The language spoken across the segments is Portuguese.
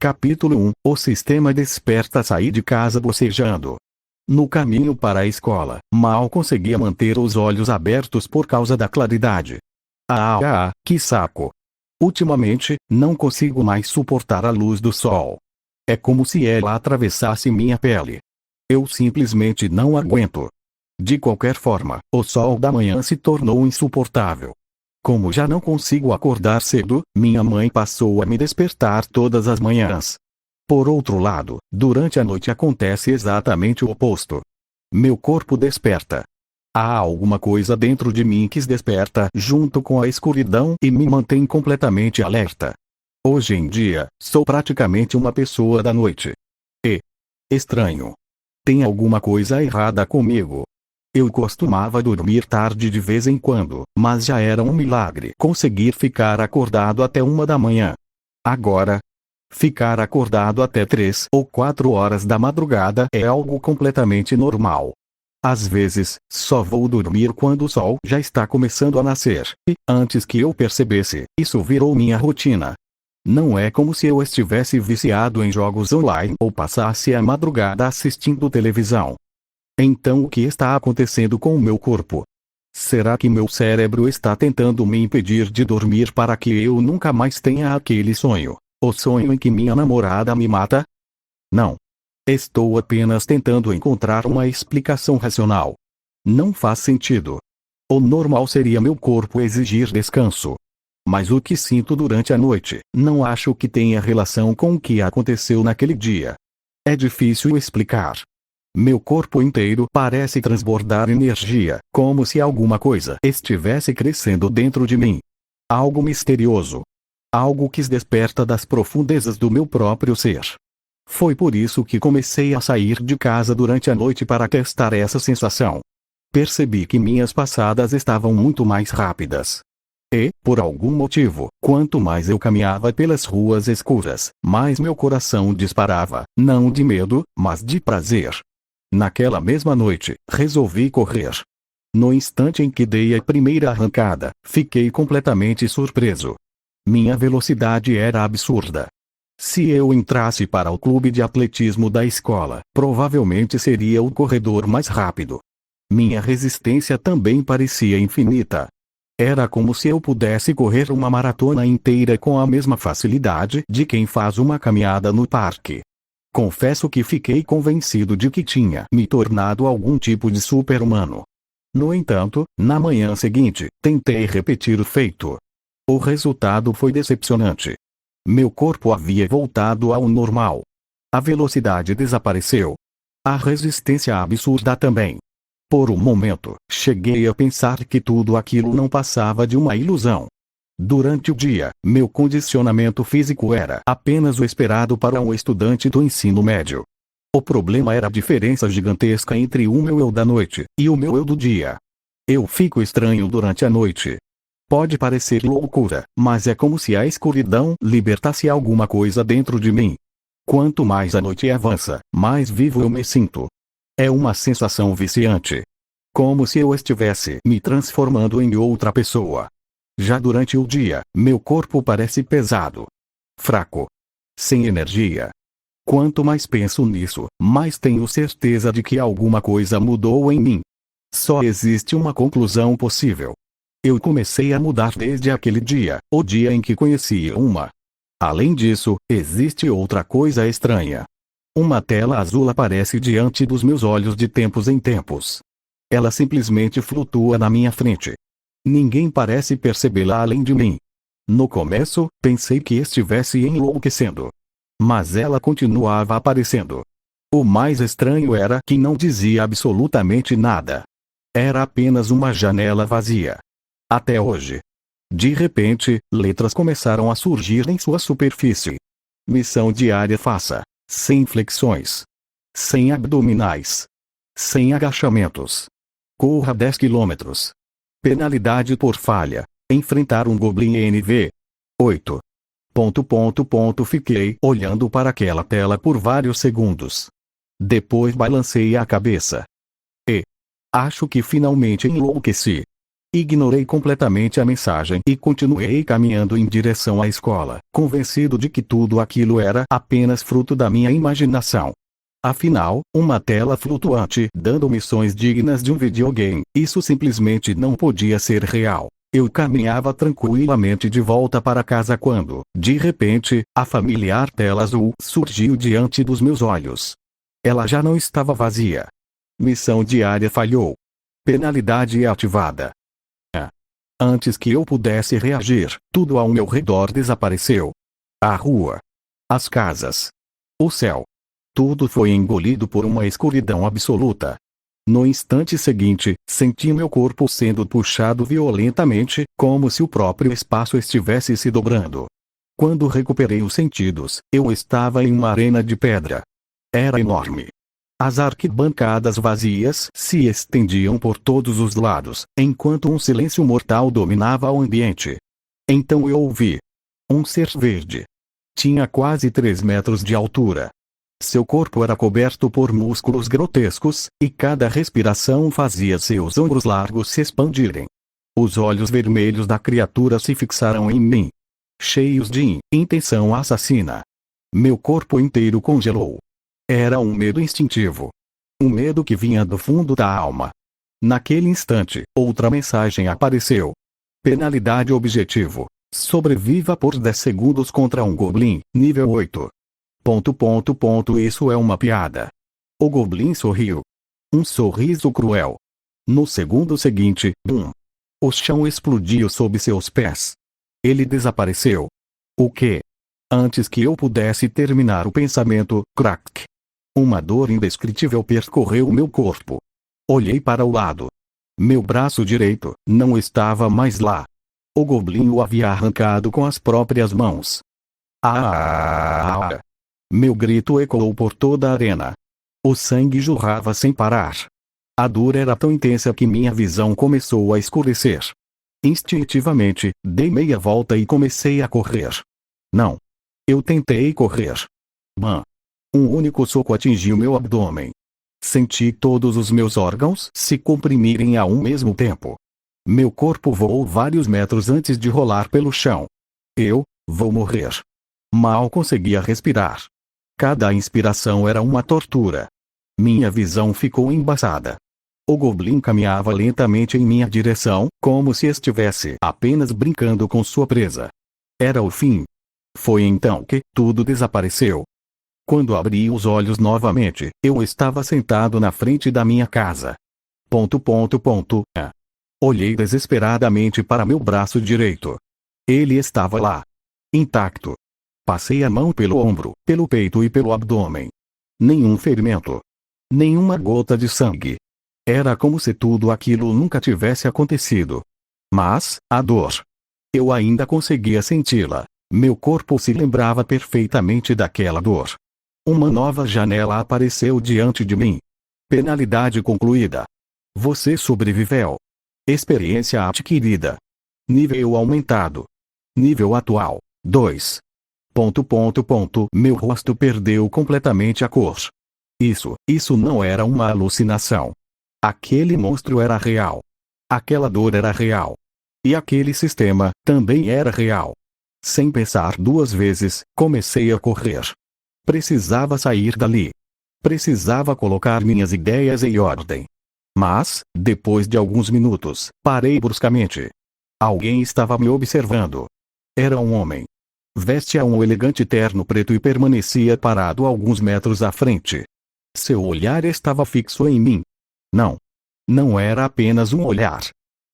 Capítulo 1. O sistema desperta. Saí de casa bocejando. No caminho para a escola, mal conseguia manter os olhos abertos por causa da claridade. Que saco! Ultimamente, não consigo mais suportar a luz do sol. É como se ela atravessasse minha pele. Eu simplesmente não aguento. De qualquer forma, o sol da manhã se tornou insuportável. Como já não consigo acordar cedo, minha mãe passou a me despertar todas as manhãs. Por outro lado, durante a noite acontece exatamente o oposto. Meu corpo desperta. Há alguma coisa dentro de mim que desperta junto com a escuridão e me mantém completamente alerta. Hoje em dia, sou praticamente uma pessoa da noite. Estranho. Tem alguma coisa errada comigo. Eu costumava dormir tarde de vez em quando, mas já era um milagre conseguir ficar acordado até 1 da manhã. Agora, ficar acordado até 3 ou 4 horas da madrugada é algo completamente normal. Às vezes, só vou dormir quando o sol já está começando a nascer, e, antes que eu percebesse, isso virou minha rotina. Não é como se eu estivesse viciado em jogos online ou passasse a madrugada assistindo televisão. Então o que está acontecendo com o meu corpo? Será que meu cérebro está tentando me impedir de dormir para que eu nunca mais tenha aquele sonho? O sonho em que minha namorada me mata? Não. Estou apenas tentando encontrar uma explicação racional. Não faz sentido. O normal seria meu corpo exigir descanso. Mas o que sinto durante a noite, não acho que tenha relação com o que aconteceu naquele dia. É difícil explicar. Meu corpo inteiro parece transbordar energia, como se alguma coisa estivesse crescendo dentro de mim. Algo misterioso. Algo que se desperta das profundezas do meu próprio ser. Foi por isso que comecei a sair de casa durante a noite para testar essa sensação. Percebi que minhas passadas estavam muito mais rápidas. E, por algum motivo, quanto mais eu caminhava pelas ruas escuras, mais meu coração disparava, não de medo, mas de prazer. Naquela mesma noite, resolvi correr. No instante em que dei a primeira arrancada, fiquei completamente surpreso. Minha velocidade era absurda. Se eu entrasse para o clube de atletismo da escola, provavelmente seria o corredor mais rápido. Minha resistência também parecia infinita. Era como se eu pudesse correr uma maratona inteira com a mesma facilidade de quem faz uma caminhada no parque. Confesso que fiquei convencido de que tinha me tornado algum tipo de super-humano. No entanto, na manhã seguinte, tentei repetir o feito. O resultado foi decepcionante. Meu corpo havia voltado ao normal. A velocidade desapareceu. A resistência absurda também. Por um momento, cheguei a pensar que tudo aquilo não passava de uma ilusão. Durante o dia, meu condicionamento físico era apenas o esperado para um estudante do ensino médio. O problema era a diferença gigantesca entre o meu eu da noite e o meu eu do dia. Eu fico estranho durante a noite. Pode parecer loucura, mas é como se a escuridão libertasse alguma coisa dentro de mim. Quanto mais a noite avança, mais vivo eu me sinto. É uma sensação viciante. Como se eu estivesse me transformando em outra pessoa. Já durante o dia, meu corpo parece pesado. Fraco. Sem energia. Quanto mais penso nisso, mais tenho certeza de que alguma coisa mudou em mim. Só existe uma conclusão possível. Eu comecei a mudar desde aquele dia, o dia em que conheci uma. Além disso, existe outra coisa estranha. Uma tela azul aparece diante dos meus olhos de tempos em tempos. Ela simplesmente flutua na minha frente. Ninguém parece percebê-la além de mim. No começo, pensei que estivesse enlouquecendo. Mas ela continuava aparecendo. O mais estranho era que não dizia absolutamente nada. Era apenas uma janela vazia. Até hoje. De repente, letras começaram a surgir em sua superfície. Missão diária: faça. Sem flexões. Sem abdominais. Sem agachamentos. Corra 10 quilômetros. Penalidade por falha. Enfrentar um Goblin NV. 8. Fiquei olhando para aquela tela por vários segundos. Depois balancei a cabeça. Acho que finalmente enlouqueci. Ignorei completamente a mensagem e continuei caminhando em direção à escola, convencido de que tudo aquilo era apenas fruto da minha imaginação. Afinal, uma tela flutuante dando missões dignas de um videogame, isso simplesmente não podia ser real. Eu caminhava tranquilamente de volta para casa quando, de repente, a familiar tela azul surgiu diante dos meus olhos. Ela já não estava vazia. Missão diária falhou. Penalidade ativada. Antes que eu pudesse reagir, tudo ao meu redor desapareceu. A rua. As casas. O céu. Tudo foi engolido por uma escuridão absoluta. No instante seguinte, senti meu corpo sendo puxado violentamente, como se o próprio espaço estivesse se dobrando. Quando recuperei os sentidos, eu estava em uma arena de pedra. Era enorme. As arquibancadas vazias se estendiam por todos os lados, enquanto um silêncio mortal dominava o ambiente. Então eu ouvi. Um ser verde. Tinha quase 3 metros de altura. Seu corpo era coberto por músculos grotescos, e cada respiração fazia seus ombros largos se expandirem. Os olhos vermelhos da criatura se fixaram em mim, cheios de intenção assassina. Meu corpo inteiro congelou. Era um medo instintivo. Um medo que vinha do fundo da alma. Naquele instante, outra mensagem apareceu. Penalidade objetivo. Sobreviva por 10 segundos contra um Goblin, nível 8. Isso é uma piada. O Goblin sorriu. Um sorriso cruel. No segundo seguinte, bum! O chão explodiu sob seus pés. Ele desapareceu. O quê? Antes que eu pudesse terminar o pensamento, crack! Uma dor indescritível percorreu meu corpo. Olhei para o lado. Meu braço direito não estava mais lá. O Goblin o havia arrancado com as próprias mãos. Ah! Meu grito ecoou por toda a arena. O sangue jorrava sem parar. A dor era tão intensa que minha visão começou a escurecer. Instintivamente, dei meia volta e comecei a correr. Não. Eu tentei correr. Bam! Um único soco atingiu meu abdômen. Senti todos os meus órgãos se comprimirem a um mesmo tempo. Meu corpo voou vários metros antes de rolar pelo chão. Eu vou morrer. Mal conseguia respirar. Cada inspiração era uma tortura. Minha visão ficou embaçada. O Goblin caminhava lentamente em minha direção, como se estivesse apenas brincando com sua presa. Era o fim. Foi então que tudo desapareceu. Quando abri os olhos novamente, eu estava sentado na frente da minha casa. Olhei desesperadamente para meu braço direito. Ele estava lá. Intacto. Passei a mão pelo ombro, pelo peito e pelo abdômen. Nenhum ferimento. Nenhuma gota de sangue. Era como se tudo aquilo nunca tivesse acontecido. Mas, a dor. Eu ainda conseguia senti-la. Meu corpo se lembrava perfeitamente daquela dor. Uma nova janela apareceu diante de mim. Penalidade concluída. Você sobreviveu. Experiência adquirida. Nível aumentado. Nível atual, 2. Meu rosto perdeu completamente a cor. Isso não era uma alucinação. Aquele monstro era real. Aquela dor era real. E aquele sistema também era real. Sem pensar duas vezes, comecei a correr. Precisava sair dali. Precisava colocar minhas ideias em ordem. Mas, depois de alguns minutos, parei bruscamente. Alguém estava me observando. Era um homem. Vestia um elegante terno preto e permanecia parado alguns metros à frente. Seu olhar estava fixo em mim. Não. Não era apenas um olhar.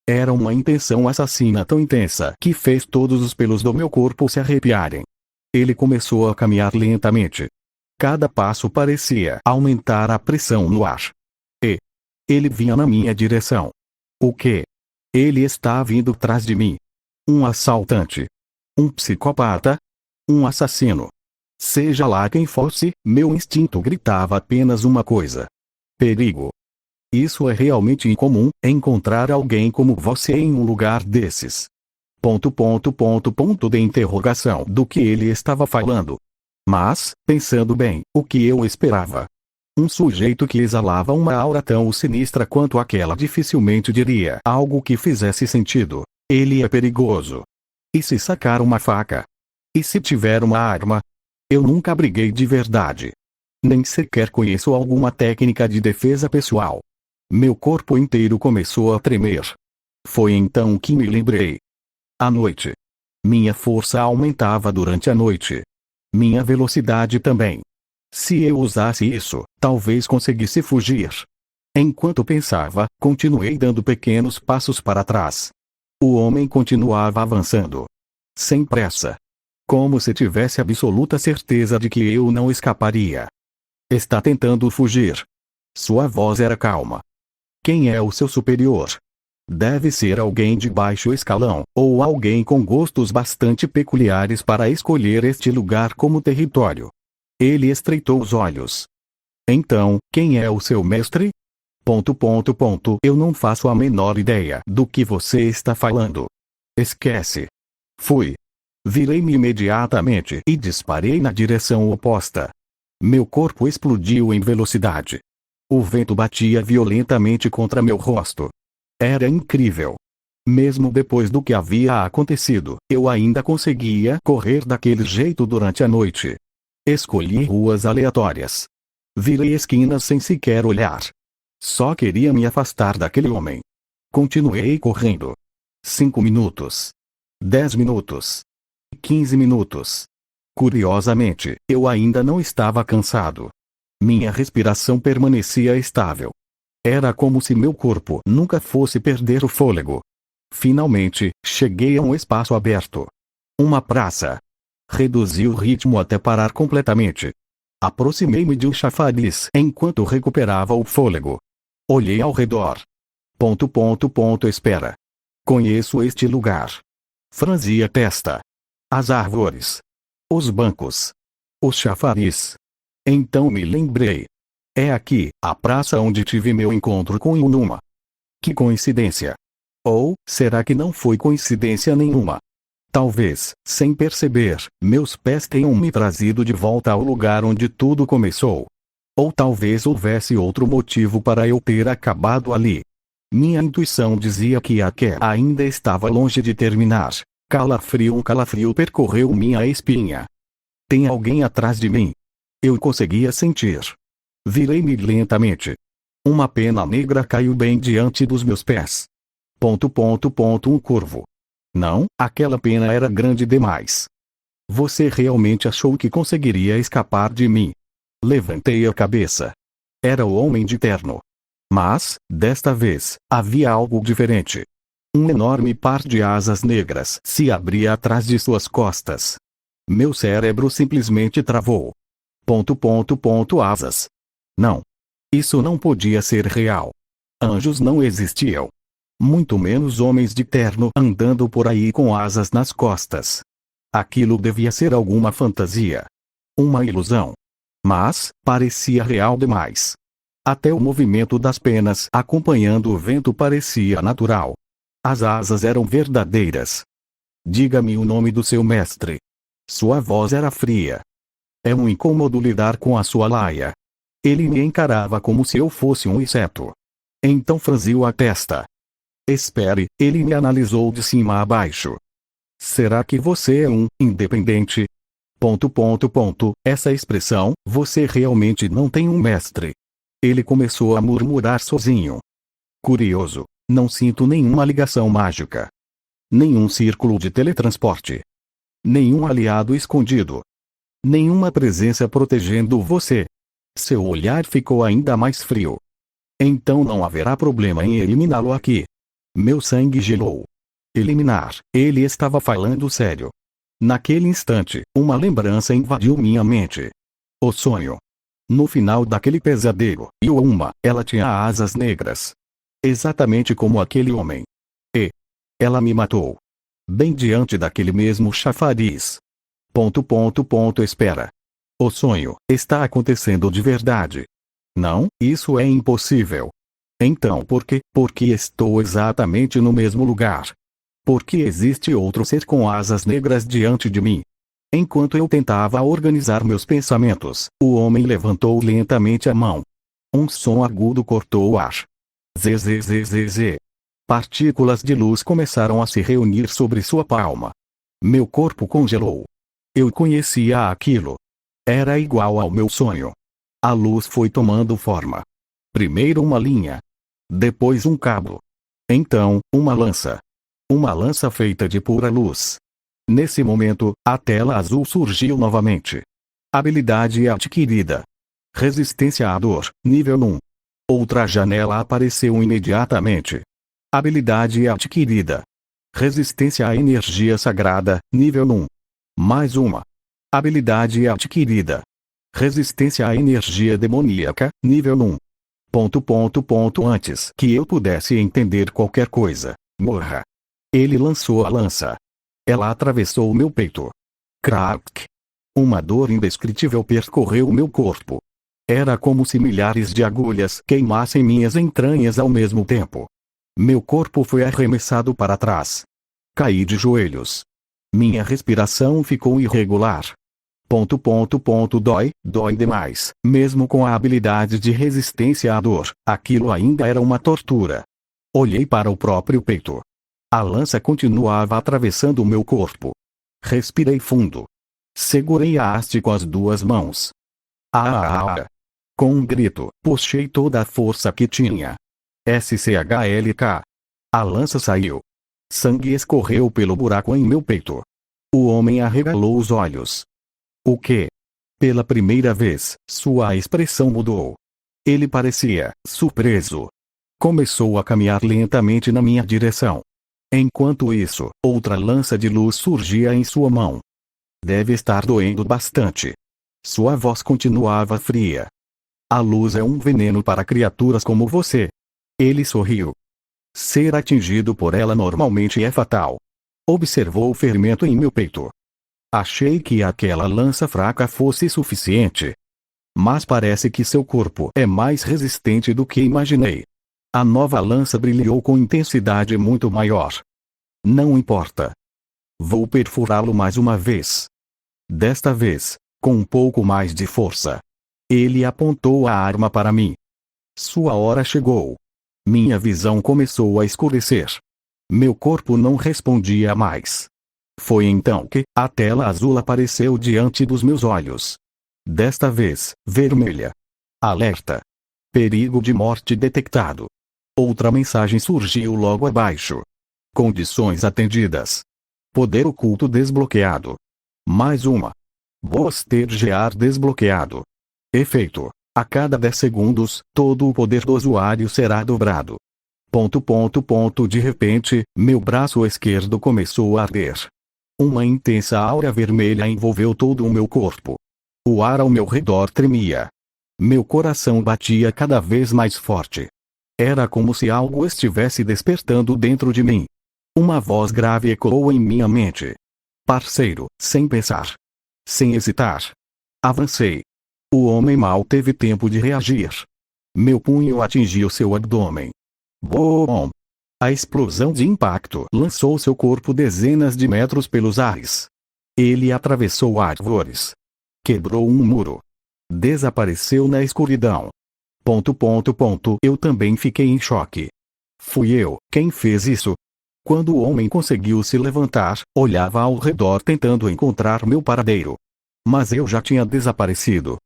Era uma intenção assassina tão intensa que fez todos os pelos do meu corpo se arrepiarem. Ele começou a caminhar lentamente. Cada passo parecia aumentar a pressão no ar. E ele vinha na minha direção. O quê? Ele está vindo atrás de mim. Um assaltante. Um psicopata. Um assassino. Seja lá quem fosse, meu instinto gritava apenas uma coisa: perigo. Isso é realmente incomum, encontrar alguém como você em um lugar desses. De interrogação do que ele estava falando. Mas, pensando bem, o que eu esperava? Um sujeito que exalava uma aura tão sinistra quanto aquela dificilmente diria algo que fizesse sentido. Ele é perigoso. E se sacar uma faca? E se tiver uma arma? Eu nunca briguei de verdade. Nem sequer conheço alguma técnica de defesa pessoal. Meu corpo inteiro começou a tremer. Foi então que me lembrei. À noite. Minha força aumentava durante a noite. Minha velocidade também. Se eu usasse isso, talvez conseguisse fugir. Enquanto pensava, continuei dando pequenos passos para trás. O homem continuava avançando. Sem pressa. Como se tivesse absoluta certeza de que eu não escaparia. Está tentando fugir. Sua voz era calma. Quem é o seu superior? Deve ser alguém de baixo escalão, ou alguém com gostos bastante peculiares para escolher este lugar como território. Ele estreitou os olhos. Então, quem é o seu mestre? ... Eu não faço a menor ideia do que você está falando. Esquece. Fui. Virei-me imediatamente e disparei na direção oposta. Meu corpo explodiu em velocidade. O vento batia violentamente contra meu rosto. Era incrível. Mesmo depois do que havia acontecido, eu ainda conseguia correr daquele jeito durante a noite. Escolhi ruas aleatórias. Virei esquinas sem sequer olhar. Só queria me afastar daquele homem. Continuei correndo. 5 minutos. 10 minutos. 15 minutos. Curiosamente, eu ainda não estava cansado. Minha respiração permanecia estável. Era como se meu corpo nunca fosse perder o fôlego. Finalmente, cheguei a um espaço aberto. Uma praça. Reduzi o ritmo até parar completamente. Aproximei-me de um chafariz enquanto recuperava o fôlego. Olhei ao redor. ... Espera. Conheço este lugar. Franzi a testa. As árvores. Os bancos. Os chafariz. Então me lembrei. É aqui, a praça onde tive meu encontro com Inuma. Que coincidência. Ou, será que não foi coincidência nenhuma? Talvez, sem perceber, meus pés tenham me trazido de volta ao lugar onde tudo começou. Ou talvez houvesse outro motivo para eu ter acabado ali. Minha intuição dizia que a queda ainda estava longe de terminar. Um calafrio percorreu minha espinha. Tem alguém atrás de mim. Eu conseguia sentir. Virei-me lentamente. Uma pena negra caiu bem diante dos meus pés. ... Um corvo. Não, aquela pena era grande demais. Você realmente achou que conseguiria escapar de mim? Levantei a cabeça. Era o homem de terno. Mas, desta vez, havia algo diferente. Um enorme par de asas negras se abria atrás de suas costas. Meu cérebro simplesmente travou. ... Asas. Não. Isso não podia ser real. Anjos não existiam. Muito menos homens de terno andando por aí com asas nas costas. Aquilo devia ser alguma fantasia. Uma ilusão. Mas, parecia real demais. Até o movimento das penas acompanhando o vento parecia natural. As asas eram verdadeiras. Diga-me o nome do seu mestre. Sua voz era fria. É um incômodo lidar com a sua laia. Ele me encarava como se eu fosse um inseto. Então franziu a testa. Espere, ele me analisou de cima a baixo. Será que você é um independente? ... Essa expressão, você realmente não tem um mestre. Ele começou a murmurar sozinho. Curioso, não sinto nenhuma ligação mágica. Nenhum círculo de teletransporte. Nenhum aliado escondido. Nenhuma presença protegendo você. Seu olhar ficou ainda mais frio. Então não haverá problema em eliminá-lo aqui. Meu sangue gelou. Eliminar, ele estava falando sério. Naquele instante, uma lembrança invadiu minha mente. O sonho. No final daquele pesadelo, ela tinha asas negras. Exatamente como aquele homem. E ela me matou. Bem diante daquele mesmo chafariz. ... Espera. O sonho está acontecendo de verdade. Não, isso é impossível. Então por quê? Porque estou exatamente no mesmo lugar. Porque existe outro ser com asas negras diante de mim. Enquanto eu tentava organizar meus pensamentos, o homem levantou lentamente a mão. Um som agudo cortou o ar. Zzz. Partículas de luz começaram a se reunir sobre sua palma. Meu corpo congelou. Eu conhecia aquilo. Era igual ao meu sonho. A luz foi tomando forma. Primeiro uma linha. Depois um cabo. Então, uma lança. Uma lança feita de pura luz. Nesse momento, a tela azul surgiu novamente. Habilidade adquirida. Resistência à dor, nível 1. Outra janela apareceu imediatamente. Habilidade adquirida. Resistência à energia sagrada, nível 1. Mais uma. Habilidade adquirida. Resistência à energia demoníaca, nível 1. Antes que eu pudesse entender qualquer coisa, morra. Ele lançou a lança. Ela atravessou meu peito. Crack! Uma dor indescritível percorreu meu corpo. Era como se milhares de agulhas queimassem minhas entranhas ao mesmo tempo. Meu corpo foi arremessado para trás. Caí de joelhos. Minha respiração ficou irregular. Dói demais. Mesmo com a habilidade de resistência à dor, aquilo ainda era uma tortura. Olhei para o próprio peito. A lança continuava atravessando o meu corpo. Respirei fundo. Segurei a haste com as duas mãos. Com um grito, puxei toda a força que tinha. SCHLK. A lança saiu. Sangue escorreu pelo buraco em meu peito. O homem arregalou os olhos. O quê? Pela primeira vez, sua expressão mudou. Ele parecia surpreso. Começou a caminhar lentamente na minha direção. Enquanto isso, outra lança de luz surgia em sua mão. Deve estar doendo bastante. Sua voz continuava fria. A luz é um veneno para criaturas como você. Ele sorriu. Ser atingido por ela normalmente é fatal. Observou o ferimento em meu peito. Achei que aquela lança fraca fosse suficiente. Mas parece que seu corpo é mais resistente do que imaginei. A nova lança brilhou com intensidade muito maior. Não importa. Vou perfurá-lo mais uma vez. Desta vez, com um pouco mais de força. Ele apontou a arma para mim. Sua hora chegou. Minha visão começou a escurecer. Meu corpo não respondia mais. Foi então que a tela azul apareceu diante dos meus olhos. Desta vez, vermelha. Alerta. Perigo de morte detectado. Outra mensagem surgiu logo abaixo. Condições atendidas. Poder oculto desbloqueado. Mais uma. Postergear desbloqueado. Efeito. A cada 10 segundos, todo o poder do usuário será dobrado. De repente, meu braço esquerdo começou a arder. Uma intensa aura vermelha envolveu todo o meu corpo. O ar ao meu redor tremia. Meu coração batia cada vez mais forte. Era como se algo estivesse despertando dentro de mim. Uma voz grave ecoou em minha mente. Parceiro, sem pensar. Sem hesitar. Avancei. O homem mal teve tempo de reagir. Meu punho atingiu seu abdômen. Boom! A explosão de impacto lançou seu corpo dezenas de metros pelos ares. Ele atravessou árvores. Quebrou um muro. Desapareceu na escuridão. Eu também fiquei em choque. Fui eu quem fez isso? Quando o homem conseguiu se levantar, olhava ao redor tentando encontrar meu paradeiro. Mas eu já tinha desaparecido.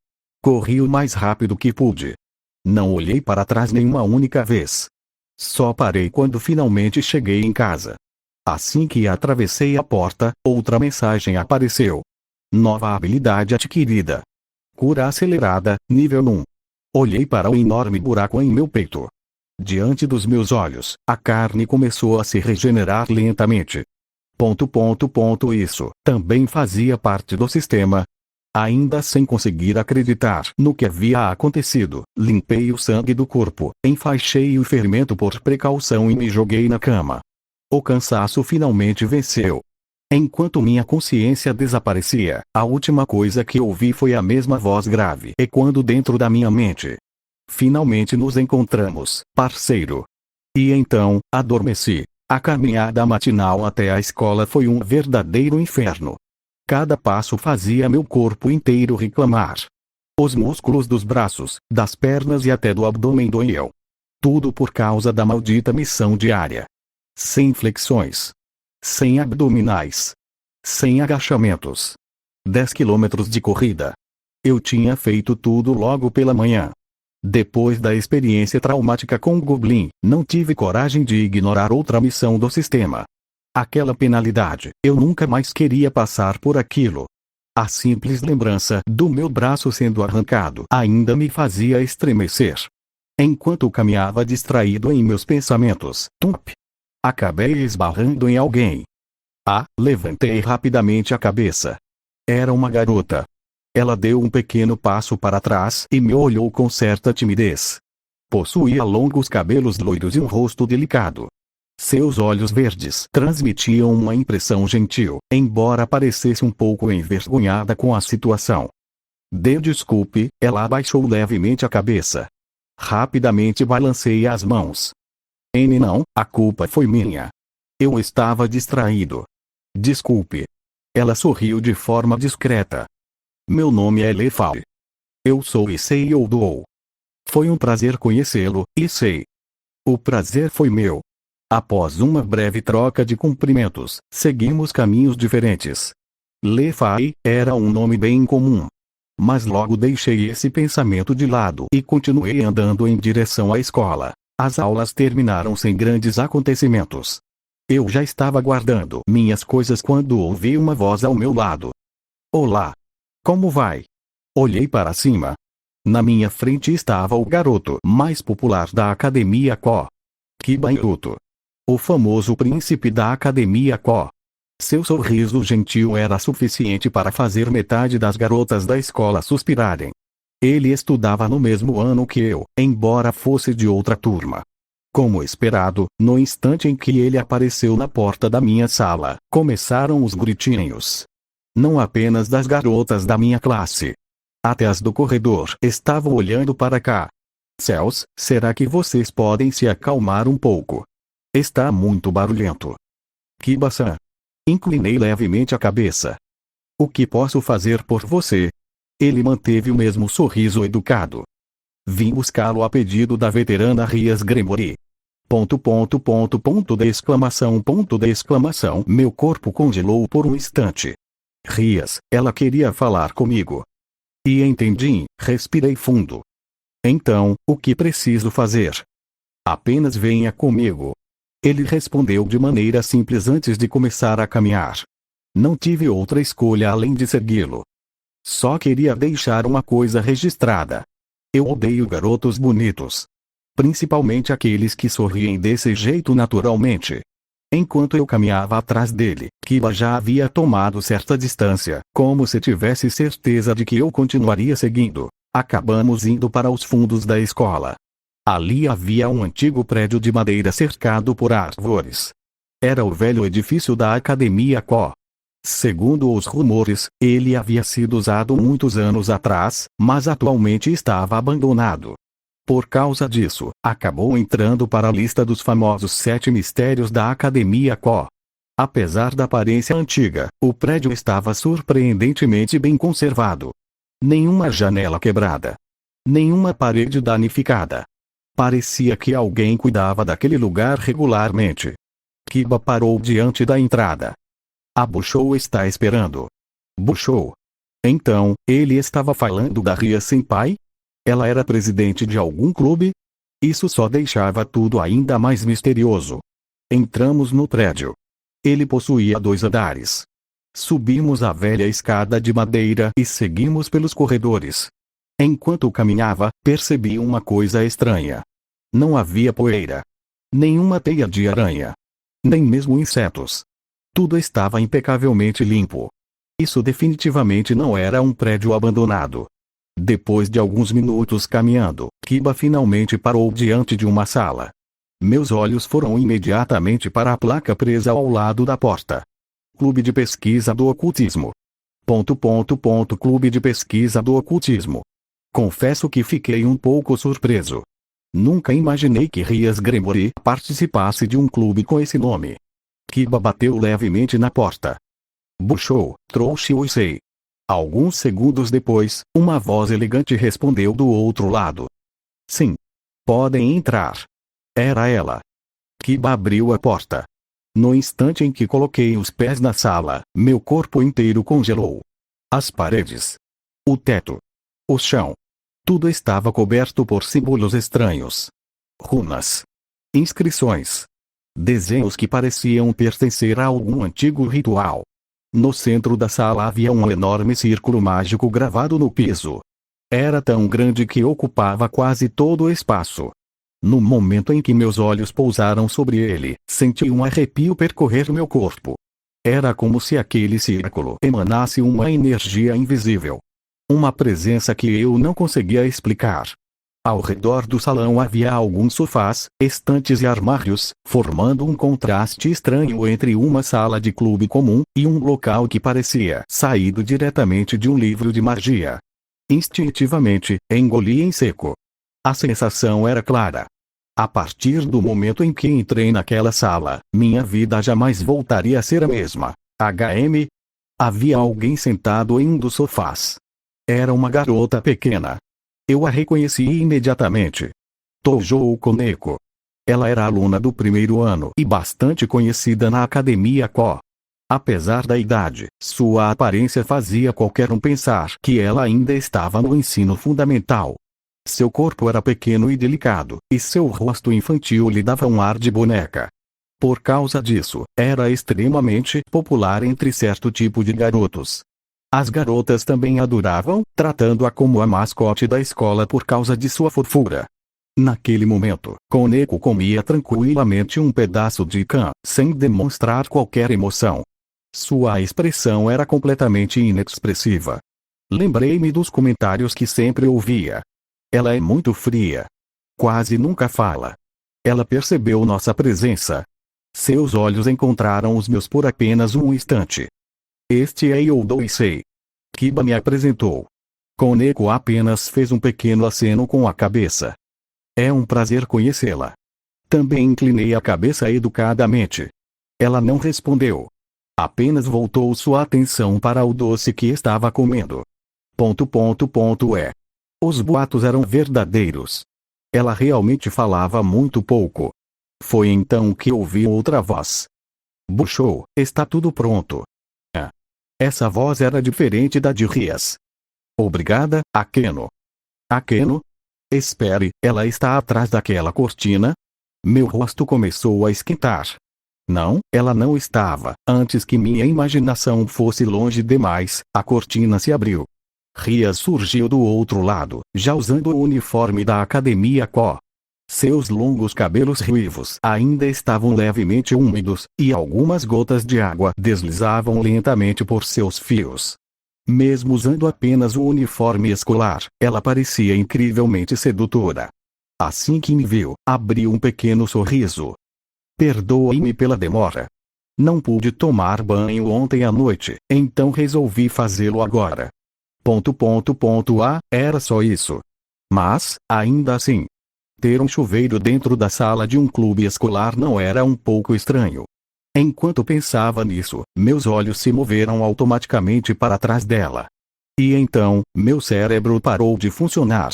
Corri o mais rápido que pude. Não olhei para trás nenhuma única vez. Só parei quando finalmente cheguei em casa. Assim que atravessei a porta, outra mensagem apareceu. Nova habilidade adquirida. Cura acelerada, nível 1. Olhei para o enorme buraco em meu peito. Diante dos meus olhos, a carne começou a se regenerar lentamente. Isso também fazia parte do sistema. Ainda sem conseguir acreditar no que havia acontecido, limpei o sangue do corpo, enfaixei o ferimento por precaução e me joguei na cama. O cansaço finalmente venceu. Enquanto minha consciência desaparecia, a última coisa que ouvi foi a mesma voz grave ecoando dentro da minha mente. Finalmente nos encontramos, parceiro. E então, adormeci. A caminhada matinal até a escola foi um verdadeiro inferno. Cada passo fazia meu corpo inteiro reclamar. Os músculos dos braços, das pernas e até do abdômen doíam. Tudo por causa da maldita missão diária. Sem flexões. Sem abdominais. Sem agachamentos. 10 quilômetros de corrida. Eu tinha feito tudo logo pela manhã. Depois da experiência traumática com o Goblin, não tive coragem de ignorar outra missão do sistema. Aquela penalidade, eu nunca mais queria passar por aquilo. A simples lembrança do meu braço sendo arrancado ainda me fazia estremecer. Enquanto caminhava distraído em meus pensamentos, acabei esbarrando em alguém. Levantei rapidamente a cabeça. Era uma garota. Ela deu um pequeno passo para trás e me olhou com certa timidez. Possuía longos cabelos loiros e um rosto delicado. Seus olhos verdes transmitiam uma impressão gentil, embora parecesse um pouco envergonhada com a situação. Desculpe, ela abaixou levemente a cabeça. Rapidamente balancei as mãos. Não, a culpa foi minha. Eu estava distraído. Desculpe. Ela sorriu de forma discreta. Meu nome é Lefal. Eu sou Issei Oudou. Foi um prazer conhecê-lo, Issei. O prazer foi meu. Após uma breve troca de cumprimentos, seguimos caminhos diferentes. Lefai era um nome bem comum. Mas logo deixei esse pensamento de lado e continuei andando em direção à escola. As aulas terminaram sem grandes acontecimentos. Eu já estava guardando minhas coisas quando ouvi uma voz ao meu lado. Olá! Como vai? Olhei para cima. Na minha frente estava o garoto mais popular da Academia Ko. Kiba Yuto. O famoso príncipe da Academia Ko. Seu sorriso gentil era suficiente para fazer metade das garotas da escola suspirarem. Ele estudava no mesmo ano que eu, embora fosse de outra turma. Como esperado, no instante em que ele apareceu na porta da minha sala, começaram os gritinhos. Não apenas das garotas da minha classe. Até as do corredor estavam olhando para cá. Céus, será que vocês podem se acalmar um pouco? Está muito barulhento. Kiba-san. Inclinei levemente a cabeça. O que posso fazer por você? Ele manteve o mesmo sorriso educado. Vim buscá-lo a pedido da veterana Rias Gremory. ! Meu corpo congelou por um instante. Rias, ela queria falar comigo. E entendi, respirei fundo. Então, o que preciso fazer? Apenas venha comigo. Ele respondeu de maneira simples antes de começar a caminhar. Não tive outra escolha além de segui-lo. Só queria deixar uma coisa registrada. Eu odeio garotos bonitos. Principalmente aqueles que sorriem desse jeito naturalmente. Enquanto eu caminhava atrás dele, Kiba já havia tomado certa distância, como se tivesse certeza de que eu continuaria seguindo. Acabamos indo para os fundos da escola. Ali havia um antigo prédio de madeira cercado por árvores. Era o velho edifício da Academia Ko. Segundo os rumores, ele havia sido usado muitos anos atrás, mas atualmente estava abandonado. Por causa disso, acabou entrando para a lista dos famosos 7 mistérios da Academia Ko. Apesar da aparência antiga, o prédio estava surpreendentemente bem conservado. Nenhuma janela quebrada. Nenhuma parede danificada. Parecia que alguém cuidava daquele lugar regularmente. Kiba parou diante da entrada. A Bushou está esperando. Bushou. Então, ele estava falando da Ria Senpai? Ela era presidente de algum clube? Isso só deixava tudo ainda mais misterioso. Entramos no prédio. Ele possuía 2 andares. Subimos a velha escada de madeira e seguimos pelos corredores. Enquanto caminhava, percebi uma coisa estranha. Não havia poeira. Nenhuma teia de aranha. Nem mesmo insetos. Tudo estava impecavelmente limpo. Isso definitivamente não era um prédio abandonado. Depois de alguns minutos caminhando, Kiba finalmente parou diante de uma sala. Meus olhos foram imediatamente para a placa presa ao lado da porta. Clube de Pesquisa do Ocultismo. Clube de Pesquisa do Ocultismo. Confesso que fiquei um pouco surpreso. Nunca imaginei que Rias Gremory participasse de um clube com esse nome. Kiba bateu levemente na porta. Buchou, trouxe o sei. Alguns segundos depois, uma voz elegante respondeu do outro lado. Sim. Podem entrar. Era ela. Kiba abriu a porta. No instante em que coloquei os pés na sala, meu corpo inteiro congelou. As paredes, o teto, o chão. Tudo estava coberto por símbolos estranhos. Runas. Inscrições. Desenhos que pareciam pertencer a algum antigo ritual. No centro da sala havia um enorme círculo mágico gravado no piso. Era tão grande que ocupava quase todo o espaço. No momento em que meus olhos pousaram sobre ele, senti um arrepio percorrer meu corpo. Era como se aquele círculo emanasse uma energia invisível. Uma presença que eu não conseguia explicar. Ao redor do salão havia alguns sofás, estantes e armários, formando um contraste estranho entre uma sala de clube comum e um local que parecia saído diretamente de um livro de magia. Instintivamente, engoli em seco. A sensação era clara. A partir do momento em que entrei naquela sala, minha vida jamais voltaria a ser a mesma. HM? Havia alguém sentado em um dos sofás. Era uma garota pequena. Eu a reconheci imediatamente. Toujou Koneko. Ela era aluna do primeiro ano e bastante conhecida na Academia Ko. Apesar da idade, sua aparência fazia qualquer um pensar que ela ainda estava no ensino fundamental. Seu corpo era pequeno e delicado, e seu rosto infantil lhe dava um ar de boneca. Por causa disso, era extremamente popular entre certo tipo de garotos. As garotas também a adoravam, tratando-a como a mascote da escola por causa de sua fofura. Naquele momento, Koneko comia tranquilamente um pedaço de can, sem demonstrar qualquer emoção. Sua expressão era completamente inexpressiva. Lembrei-me dos comentários que sempre ouvia. Ela é muito fria. Quase nunca fala. Ela percebeu nossa presença. Seus olhos encontraram os meus por apenas um instante. Este é Youdou-sei. Kiba me apresentou. Koneko apenas fez um pequeno aceno com a cabeça. É um prazer conhecê-la. Também inclinei a cabeça educadamente. Ela não respondeu. Apenas voltou sua atenção para o doce que estava comendo. Os boatos eram verdadeiros. Ela realmente falava muito pouco. Foi então que ouvi outra voz. Buchou, está tudo pronto. Essa voz era diferente da de Rias. Obrigada, Akeno. Akeno? Espere, ela está atrás daquela cortina? Meu rosto começou a esquentar. Não, ela não estava. Antes que minha imaginação fosse longe demais, a cortina se abriu. Rias surgiu do outro lado, já usando o uniforme da Academia Ko. Seus longos cabelos ruivos ainda estavam levemente úmidos, e algumas gotas de água deslizavam lentamente por seus fios. Mesmo usando apenas o uniforme escolar, ela parecia incrivelmente sedutora. Assim que me viu, abriu um pequeno sorriso. Perdoe-me pela demora. Não pude tomar banho ontem à noite, então resolvi fazê-lo agora. Era só isso. Mas, ainda assim, ter um chuveiro dentro da sala de um clube escolar não era um pouco estranho. Enquanto pensava nisso, meus olhos se moveram automaticamente para trás dela. E então, meu cérebro parou de funcionar.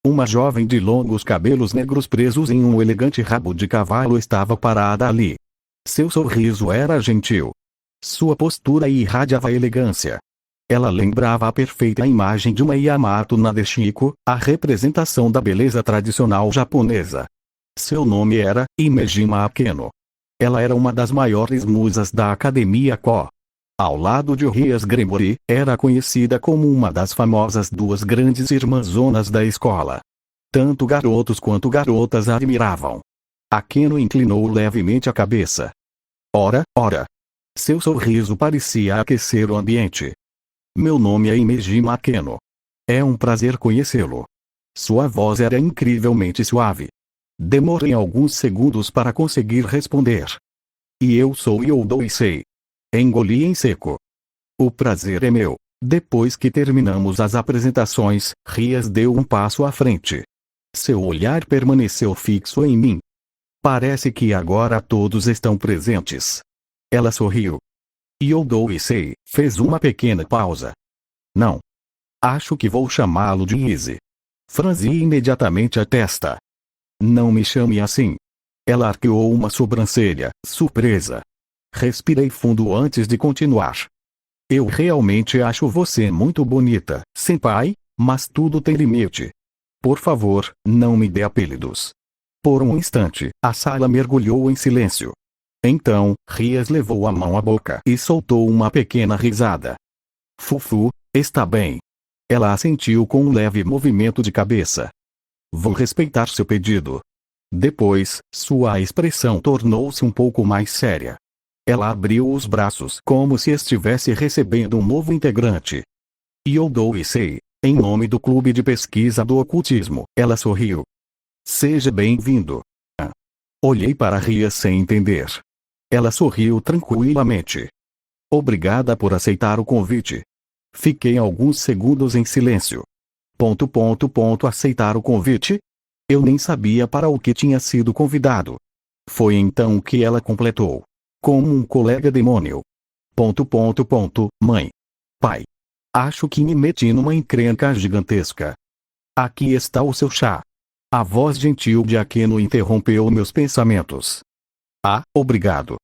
Uma jovem de longos cabelos negros presos em um elegante rabo de cavalo estava parada ali. Seu sorriso era gentil. Sua postura irradiava elegância. Ela lembrava a perfeita imagem de uma Yamato Nadeshiko, a representação da beleza tradicional japonesa. Seu nome era Imejima Akeno. Ela era uma das maiores musas da Academia Ko. Ao lado de Rias Gremory, era conhecida como uma das famosas duas grandes irmãzonas da escola. Tanto garotos quanto garotas a admiravam. Akeno inclinou levemente a cabeça. Ora. Seu sorriso parecia aquecer o ambiente. Meu nome é Imejima Akeno. É um prazer conhecê-lo. Sua voz era incrivelmente suave. Demorei alguns segundos para conseguir responder. E eu sou Youdou-sei. Engoli em seco. O prazer é meu. Depois que terminamos as apresentações, Rias deu um passo à frente. Seu olhar permaneceu fixo em mim. Parece que agora todos estão presentes. Ela sorriu. Yodoisei fez uma pequena pausa. Não. Acho que vou chamá-lo de Izzy. Franzi imediatamente a testa. Não me chame assim. Ela arqueou uma sobrancelha, surpresa. Respirei fundo antes de continuar. Eu realmente acho você muito bonita, senpai, mas tudo tem limite. Por favor, não me dê apelidos. Por um instante, a sala mergulhou em silêncio. Então, Rias levou a mão à boca e soltou uma pequena risada. Fufu, está bem. Ela assentiu com um leve movimento de cabeça. Vou respeitar seu pedido. Depois, sua expressão tornou-se um pouco mais séria. Ela abriu os braços como se estivesse recebendo um novo integrante. Yodoisei, em nome do Clube de Pesquisa do Ocultismo, ela sorriu. Seja bem-vindo. Olhei para Rias sem entender. Ela sorriu tranquilamente. Obrigada por aceitar o convite. Fiquei alguns segundos em silêncio. Aceitar o convite? Eu nem sabia para o que tinha sido convidado. Foi então que ela completou. Como um colega demônio. Mãe. Pai. Acho que me meti numa encrenca gigantesca. Aqui está o seu chá. A voz gentil de Akeno interrompeu meus pensamentos. Ah, obrigado.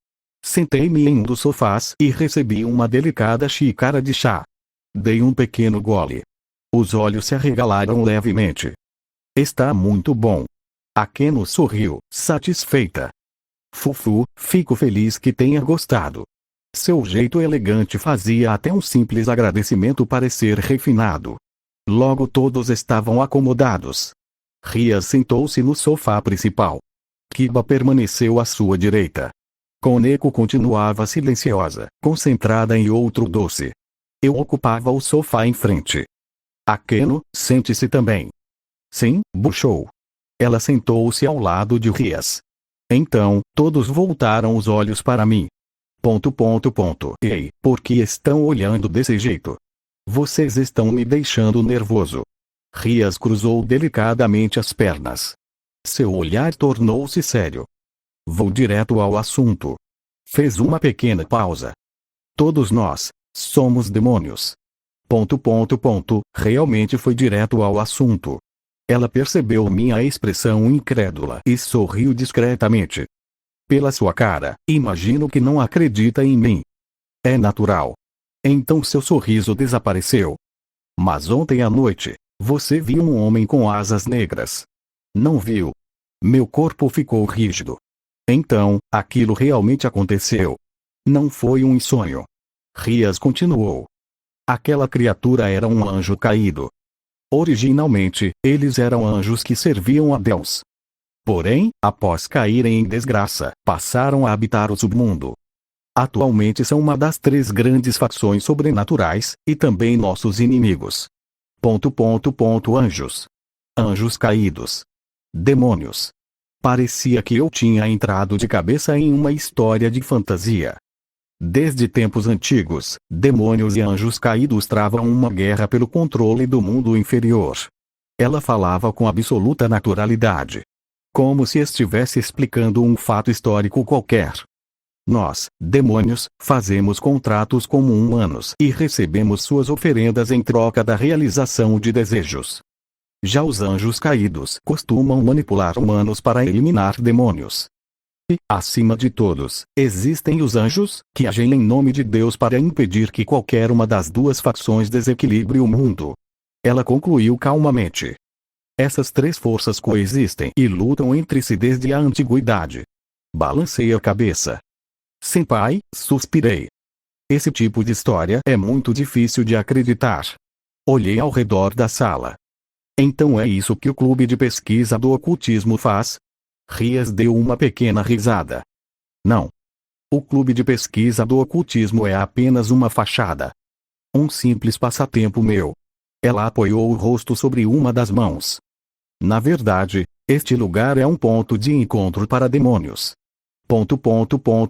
Sentei-me em um dos sofás e recebi uma delicada xícara de chá. Dei um pequeno gole. Os olhos se arregalaram levemente. Está muito bom. Akeno sorriu, satisfeita. Fufu, fico feliz que tenha gostado. Seu jeito elegante fazia até um simples agradecimento parecer refinado. Logo todos estavam acomodados. Rias sentou-se no sofá principal. Kiba permaneceu à sua direita. Koneko continuava silenciosa, concentrada em outro doce. Eu ocupava o sofá em frente. Akeno, sente-se também. Sim, buchou. Ela sentou-se ao lado de Rias. Então, todos voltaram os olhos para mim. Ei, por que estão olhando desse jeito? Vocês estão me deixando nervoso. Rias cruzou delicadamente as pernas. Seu olhar tornou-se sério. Vou direto ao assunto. Fez uma pequena pausa. Todos nós somos demônios. Realmente foi direto ao assunto. Ela percebeu minha expressão incrédula e sorriu discretamente. Pela sua cara, imagino que não acredita em mim. É natural. Então seu sorriso desapareceu. Mas ontem à noite, você viu um homem com asas negras. Não viu? Meu corpo ficou rígido. Então, aquilo realmente aconteceu. Não foi um sonho. Rias continuou. Aquela criatura era um anjo caído. Originalmente, eles eram anjos que serviam a Deus. Porém, após caírem em desgraça, passaram a habitar o submundo. Atualmente são uma das 3 grandes facções sobrenaturais, e também nossos inimigos. Anjos. Anjos caídos. Demônios. Parecia que eu tinha entrado de cabeça em uma história de fantasia. Desde tempos antigos, demônios e anjos caídos travam uma guerra pelo controle do mundo inferior. Ela falava com absoluta naturalidade. Como se estivesse explicando um fato histórico qualquer. Nós, demônios, fazemos contratos como humanos e recebemos suas oferendas em troca da realização de desejos. Já os anjos caídos costumam manipular humanos para eliminar demônios. E, acima de todos, existem os anjos, que agem em nome de Deus para impedir que qualquer uma das 2 facções desequilibre o mundo. Ela concluiu calmamente. Essas 3 forças coexistem e lutam entre si desde a antiguidade. Balancei a cabeça. Senpai, suspirei. Esse tipo de história é muito difícil de acreditar. Olhei ao redor da sala. Então é isso que o Clube de Pesquisa do Ocultismo faz? Rias deu uma pequena risada. Não. O Clube de Pesquisa do Ocultismo é apenas uma fachada. Um simples passatempo meu. Ela apoiou o rosto sobre uma das mãos. Na verdade, este lugar é um ponto de encontro para demônios.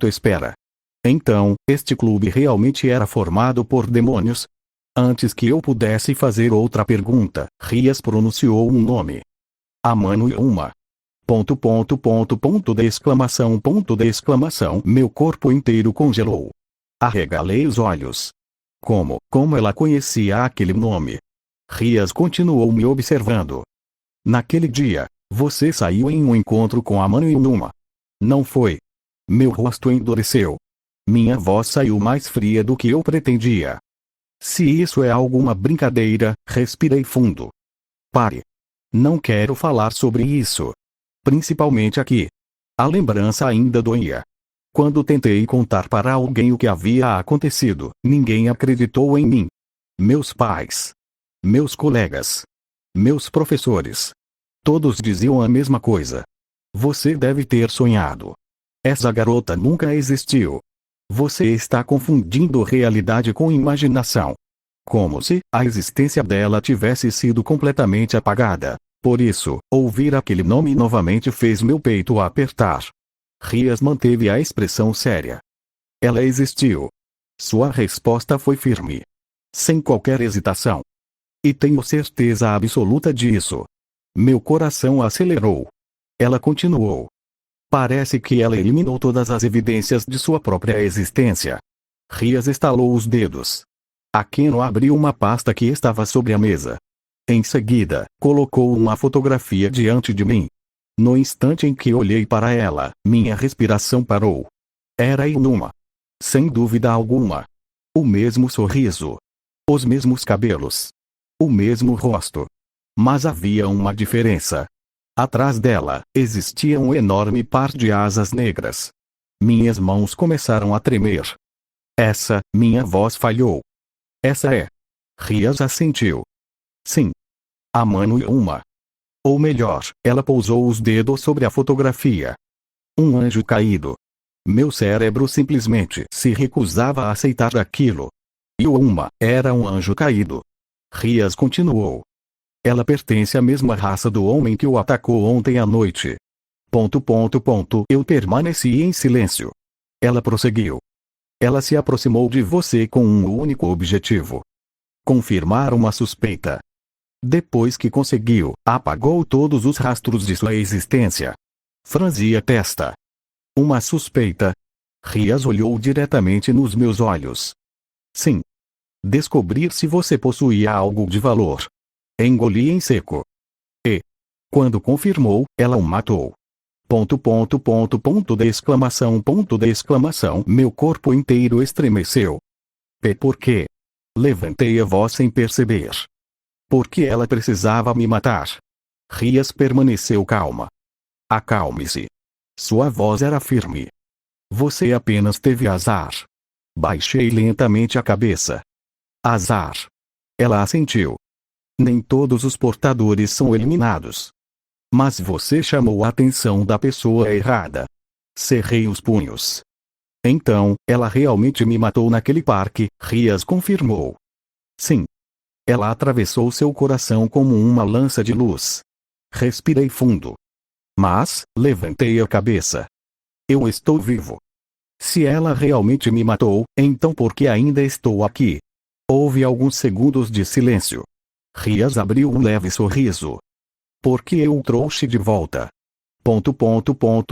Espera. Então, este clube realmente era formado por demônios? Antes que eu pudesse fazer outra pergunta, Rias pronunciou um nome. Amano Yuma. Meu corpo inteiro congelou. Arregalei os olhos. Como ela conhecia aquele nome? Rias continuou me observando. Naquele dia, você saiu em um encontro com a Mano e o Numa. Não foi? Meu rosto endureceu. Minha voz saiu mais fria do que eu pretendia. Se isso é alguma brincadeira, respirei fundo. Pare. Não quero falar sobre isso. Principalmente aqui. A lembrança ainda doía. Quando tentei contar para alguém o que havia acontecido, ninguém acreditou em mim. Meus pais. Meus colegas. Meus professores. Todos diziam a mesma coisa. Você deve ter sonhado. Essa garota nunca existiu. Você está confundindo realidade com imaginação. Como se a existência dela tivesse sido completamente apagada. Por isso, ouvir aquele nome novamente fez meu peito apertar. Rias manteve a expressão séria. Ela existiu. Sua resposta foi firme. Sem qualquer hesitação. E tenho certeza absoluta disso. Meu coração acelerou. Ela continuou. Parece que ela eliminou todas as evidências de sua própria existência. Rias estalou os dedos. Akeno abriu uma pasta que estava sobre a mesa. Em seguida, colocou uma fotografia diante de mim. No instante em que olhei para ela, minha respiração parou. Era Inuma. Sem dúvida alguma. O mesmo sorriso. Os mesmos cabelos. O mesmo rosto. Mas havia uma diferença. Atrás dela, existia um enorme par de asas negras. Minhas mãos começaram a tremer. Minha voz falhou. Essa é. Rias assentiu. Sim. A Mano Yuma. Ou melhor, ela pousou os dedos sobre a fotografia. Um anjo caído. Meu cérebro simplesmente se recusava a aceitar aquilo. Yuma era um anjo caído. Rias continuou. Ela pertence à mesma raça do homem que o atacou ontem à noite. ... Eu permaneci em silêncio. Ela prosseguiu. Ela se aproximou de você com um único objetivo. Confirmar uma suspeita. Depois que conseguiu, apagou todos os rastros de sua existência. Franzi a testa. Uma suspeita? Rias olhou diretamente nos meus olhos. Sim. Descobrir se você possuía algo de valor. Engoli em seco. E, quando confirmou, ela o matou. ... Meu corpo inteiro estremeceu. Por quê? Levantei a voz sem perceber. Porque ela precisava me matar. Rias permaneceu calma. Acalme-se. Sua voz era firme. Você apenas teve azar. Baixei lentamente a cabeça. Azar. Ela assentiu. Nem todos os portadores são eliminados. Mas você chamou a atenção da pessoa errada. Cerrei os punhos. Então, ela realmente me matou naquele parque, Rias confirmou. Sim. Ela atravessou seu coração como uma lança de luz. Respirei fundo. Mas, levantei a cabeça. Eu estou vivo. Se ela realmente me matou, então por que ainda estou aqui? Houve alguns segundos de silêncio. Rias abriu um leve sorriso. Porque eu o trouxe de volta. ...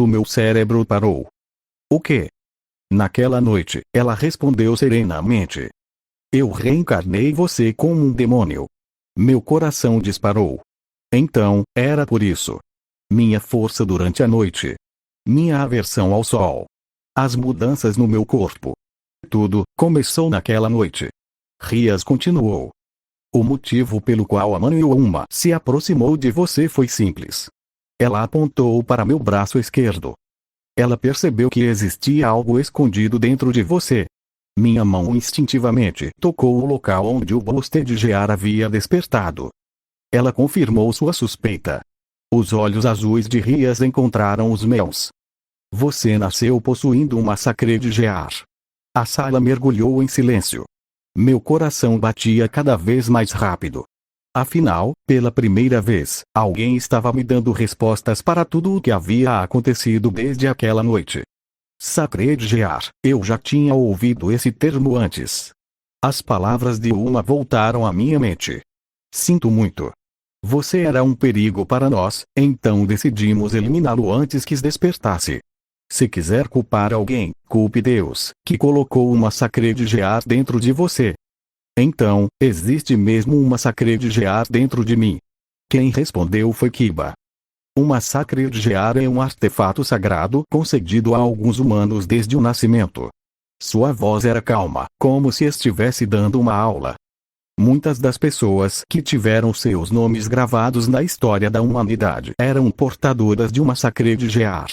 Meu cérebro parou. O quê? Naquela noite, ela respondeu serenamente. Eu reencarnei você como um demônio. Meu coração disparou. Então, era por isso. Minha força durante a noite. Minha aversão ao sol. As mudanças no meu corpo. Tudo começou naquela noite. Rias continuou. O motivo pelo qual a Mano Yuma se aproximou de você foi simples. Ela apontou para meu braço esquerdo. Ela percebeu que existia algo escondido dentro de você. Minha mão instintivamente tocou o local onde o Buster de Gear havia despertado. Ela confirmou sua suspeita. Os olhos azuis de Rias encontraram os meus. Você nasceu possuindo um massacre de Gear. A sala mergulhou em silêncio. Meu coração batia cada vez mais rápido. Afinal, pela primeira vez, alguém estava me dando respostas para tudo o que havia acontecido desde aquela noite. Sacre de Gear, eu já tinha ouvido esse termo antes. As palavras de Uma voltaram à minha mente. Sinto muito. Você era um perigo para nós, então decidimos eliminá-lo antes que despertasse. Se quiser culpar alguém, culpe Deus, que colocou uma Sacred Gear dentro de você. Então, existe mesmo uma Sacred Gear dentro de mim. Quem respondeu foi Kiba. Uma Sacred Gear é um artefato sagrado concedido a alguns humanos desde o nascimento. Sua voz era calma, como se estivesse dando uma aula. Muitas das pessoas que tiveram seus nomes gravados na história da humanidade eram portadoras de uma Sacred Gear.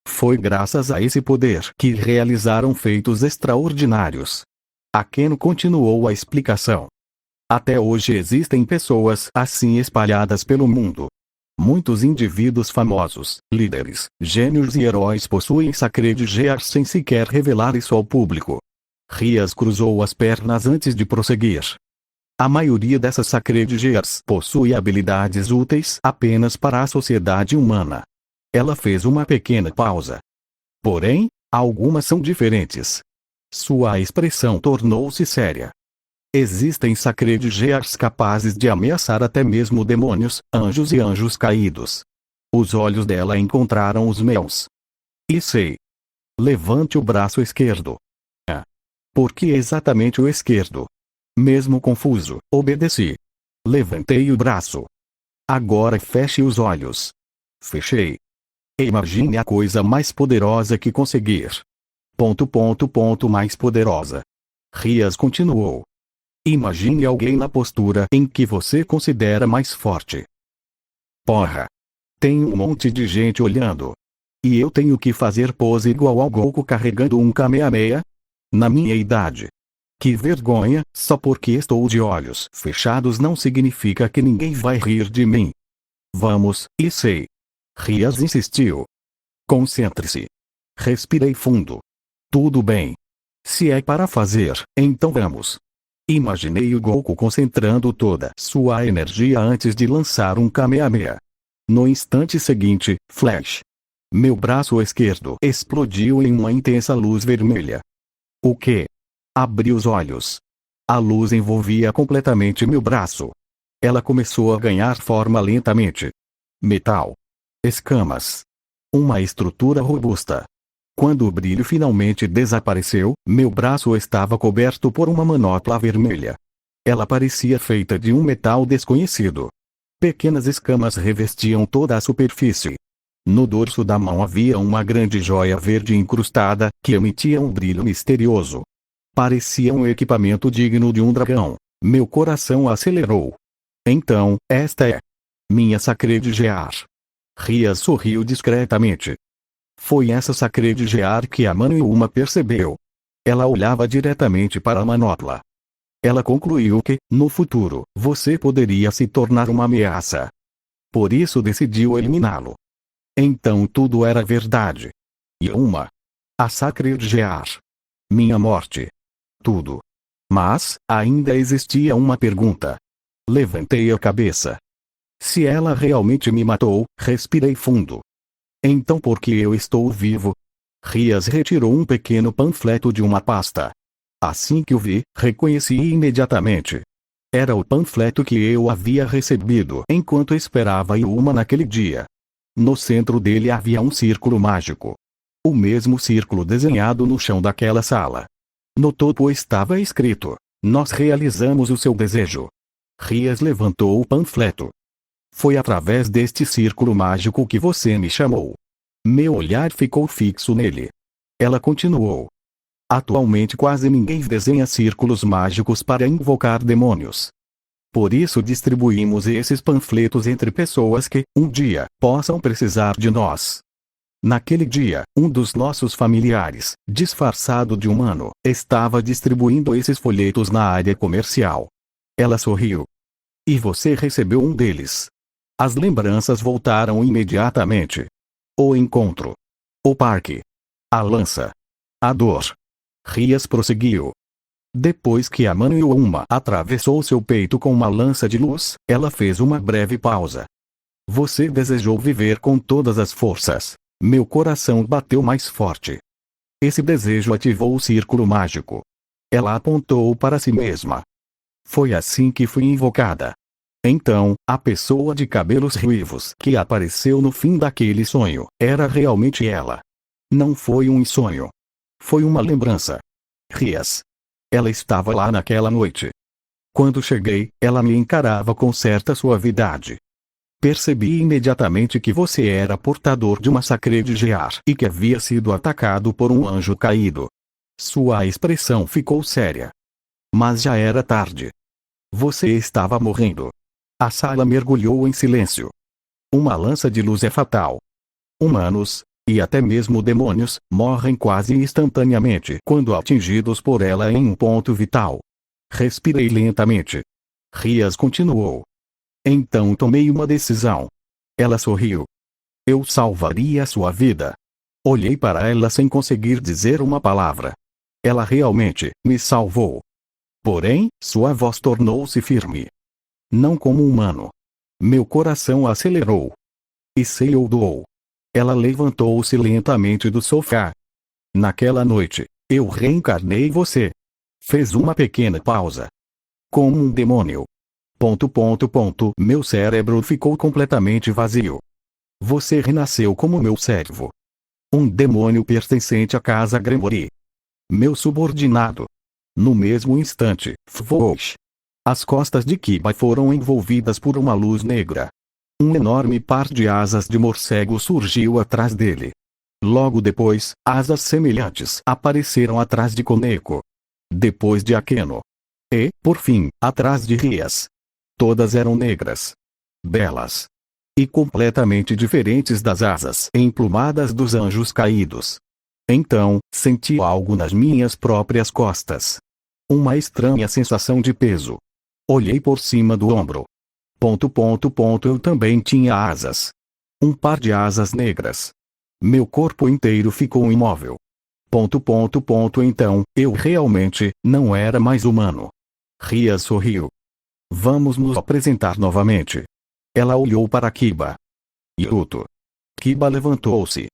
Foi graças a esse poder que realizaram feitos extraordinários. Akeno continuou a explicação. Até hoje existem pessoas assim espalhadas pelo mundo. Muitos indivíduos famosos, líderes, gênios e heróis possuem Sacred Gears sem sequer revelar isso ao público. Rias cruzou as pernas antes de prosseguir. A maioria dessas Sacred Gears possui habilidades úteis apenas para a sociedade humana. Ela fez uma pequena pausa. Porém, algumas são diferentes. Sua expressão tornou-se séria. Existem Sacred Gears capazes de ameaçar até mesmo demônios, anjos e anjos caídos. Os olhos dela encontraram os meus. E sei. Levante o braço esquerdo. Por que exatamente o esquerdo? Mesmo confuso, obedeci. Levantei o braço. Agora feche os olhos. Fechei. Imagine a coisa mais poderosa que conseguir. Mais poderosa. Rias continuou. Imagine alguém na postura em que você considera mais forte. Porra! Tem um monte de gente olhando. E eu tenho que fazer pose igual ao Goku carregando um Kamehameha? Na minha idade. Que vergonha, só porque estou de olhos fechados não significa que ninguém vai rir de mim. Vamos, e sei. Rias insistiu. Concentre-se. Respirei fundo. Tudo bem. Se é para fazer, então vamos. Imaginei o Goku concentrando toda sua energia antes de lançar um Kamehameha. No instante seguinte, flash. Meu braço esquerdo explodiu em uma intensa luz vermelha. O quê? Abri os olhos. A luz envolvia completamente meu braço. Ela começou a ganhar forma lentamente. Metal. Escamas. Uma estrutura robusta. Quando o brilho finalmente desapareceu, meu braço estava coberto por uma manopla vermelha. Ela parecia feita de um metal desconhecido. Pequenas escamas revestiam toda a superfície. No dorso da mão havia uma grande joia verde incrustada, que emitia um brilho misterioso. Parecia um equipamento digno de um dragão. Meu coração acelerou. Então, esta é minha Sacred Gear. Rias sorriu discretamente. Foi essa Sacred Gear que a Manoyuma percebeu. Ela olhava diretamente para a manopla. Ela concluiu que, no futuro, você poderia se tornar uma ameaça. Por isso decidiu eliminá-lo. Então tudo era verdade. E a Sacred Gear. Minha morte. Tudo. Mas, ainda existia uma pergunta. Levantei a cabeça. Se ela realmente me matou, respirei fundo. Então por que eu estou vivo? Rias retirou um pequeno panfleto de uma pasta. Assim que o vi, reconheci imediatamente. Era o panfleto que eu havia recebido enquanto esperava Yuma naquele dia. No centro dele havia um círculo mágico. O mesmo círculo desenhado no chão daquela sala. No topo estava escrito: nós realizamos o seu desejo. Rias levantou o panfleto. Foi através deste círculo mágico que você me chamou. Meu olhar ficou fixo nele. Ela continuou. Atualmente quase ninguém desenha círculos mágicos para invocar demônios. Por isso distribuímos esses panfletos entre pessoas que, um dia, possam precisar de nós. Naquele dia, um dos nossos familiares, disfarçado de humano, estava distribuindo esses folhetos na área comercial. Ela sorriu. E você recebeu um deles. As lembranças voltaram imediatamente. O encontro. O parque. A lança. A dor. Rias prosseguiu. Depois que a Manoyuma atravessou seu peito com uma lança de luz, ela fez uma breve pausa. Você desejou viver com todas as forças. Meu coração bateu mais forte. Esse desejo ativou o círculo mágico. Ela apontou para si mesma. Foi assim que fui invocada. Então, a pessoa de cabelos ruivos que apareceu no fim daquele sonho, era realmente ela. Não foi um sonho. Foi uma lembrança. Rias. Ela estava lá naquela noite. Quando cheguei, ela me encarava com certa suavidade. Percebi imediatamente que você era portador de uma sacre de Gear e que havia sido atacado por um anjo caído. Sua expressão ficou séria. Mas já era tarde. Você estava morrendo. A sala mergulhou em silêncio. Uma lança de luz é fatal. Humanos, e até mesmo demônios, morrem quase instantaneamente quando atingidos por ela em um ponto vital. Respirei lentamente. Rias continuou. Então tomei uma decisão. Ela sorriu. Eu salvaria sua vida. Olhei para ela sem conseguir dizer uma palavra. Ela realmente me salvou. Porém, sua voz tornou-se firme. Não como humano. Meu coração acelerou. E se eu doou. Ela levantou-se lentamente do sofá. Naquela noite, eu reencarnei você. Fez uma pequena pausa. Como um demônio. ... Meu cérebro ficou completamente vazio. Você renasceu como meu servo. Um demônio pertencente à casa Gremory. Meu subordinado. No mesmo instante, Fwoosh. As costas de Kiba foram envolvidas por uma luz negra. Um enorme par de asas de morcego surgiu atrás dele. Logo depois, asas semelhantes apareceram atrás de Koneko. Depois de Akeno. E, por fim, atrás de Rias. Todas eram negras. Belas. E completamente diferentes das asas emplumadas dos anjos caídos. Então, senti algo nas minhas próprias costas. Uma estranha sensação de peso. Olhei por cima do ombro. ... Eu também tinha asas. Um par de asas negras. Meu corpo inteiro ficou imóvel. ... Então, eu realmente não era mais humano. Rias sorriu. Vamos nos apresentar novamente. Ela olhou para Kiba. Yuto. Kiba levantou-se.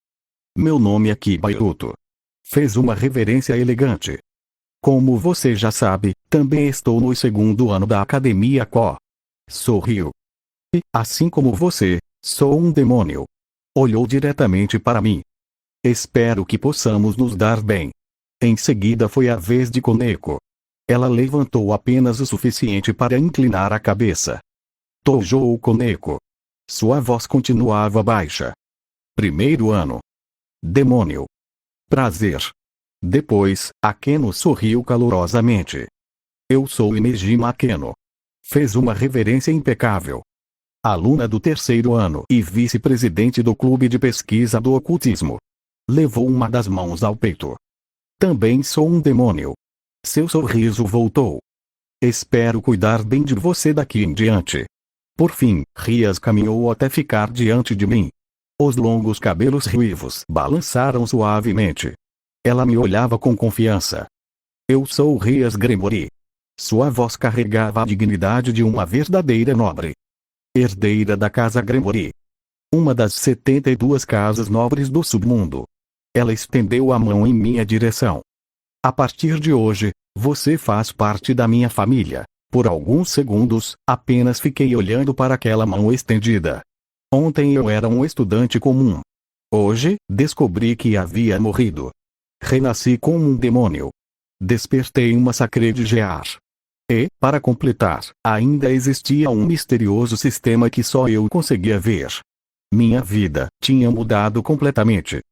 Meu nome é Kiba Yuto. Fez uma reverência elegante. Como você já sabe, também estou no segundo ano da Academia Ko. Sorriu. E, assim como você, sou um demônio. Olhou diretamente para mim. Espero que possamos nos dar bem. Em seguida foi a vez de Koneko. Ela levantou apenas o suficiente para inclinar a cabeça. Toujou Koneko. Sua voz continuava baixa. Primeiro ano. Demônio. Prazer. Depois, Akeno sorriu calorosamente. Eu sou Inejima Akeno. Fez uma reverência impecável. Aluna do terceiro ano e vice-presidente do clube de pesquisa do ocultismo. Levou uma das mãos ao peito. Também sou um demônio. Seu sorriso voltou. Espero cuidar bem de você daqui em diante. Por fim, Rias caminhou até ficar diante de mim. Os longos cabelos ruivos balançaram suavemente. Ela me olhava com confiança. Eu sou Rias Gremory. Sua voz carregava a dignidade de uma verdadeira nobre. Herdeira da casa Gremory. Uma das 72 casas nobres do submundo. Ela estendeu a mão em minha direção. A partir de hoje, você faz parte da minha família. Por alguns segundos, apenas fiquei olhando para aquela mão estendida. Ontem eu era um estudante comum. Hoje, descobri que havia morrido. Renasci como um demônio. Despertei uma sacre de Gear. E, para completar, ainda existia um misterioso sistema que só eu conseguia ver. Minha vida tinha mudado completamente.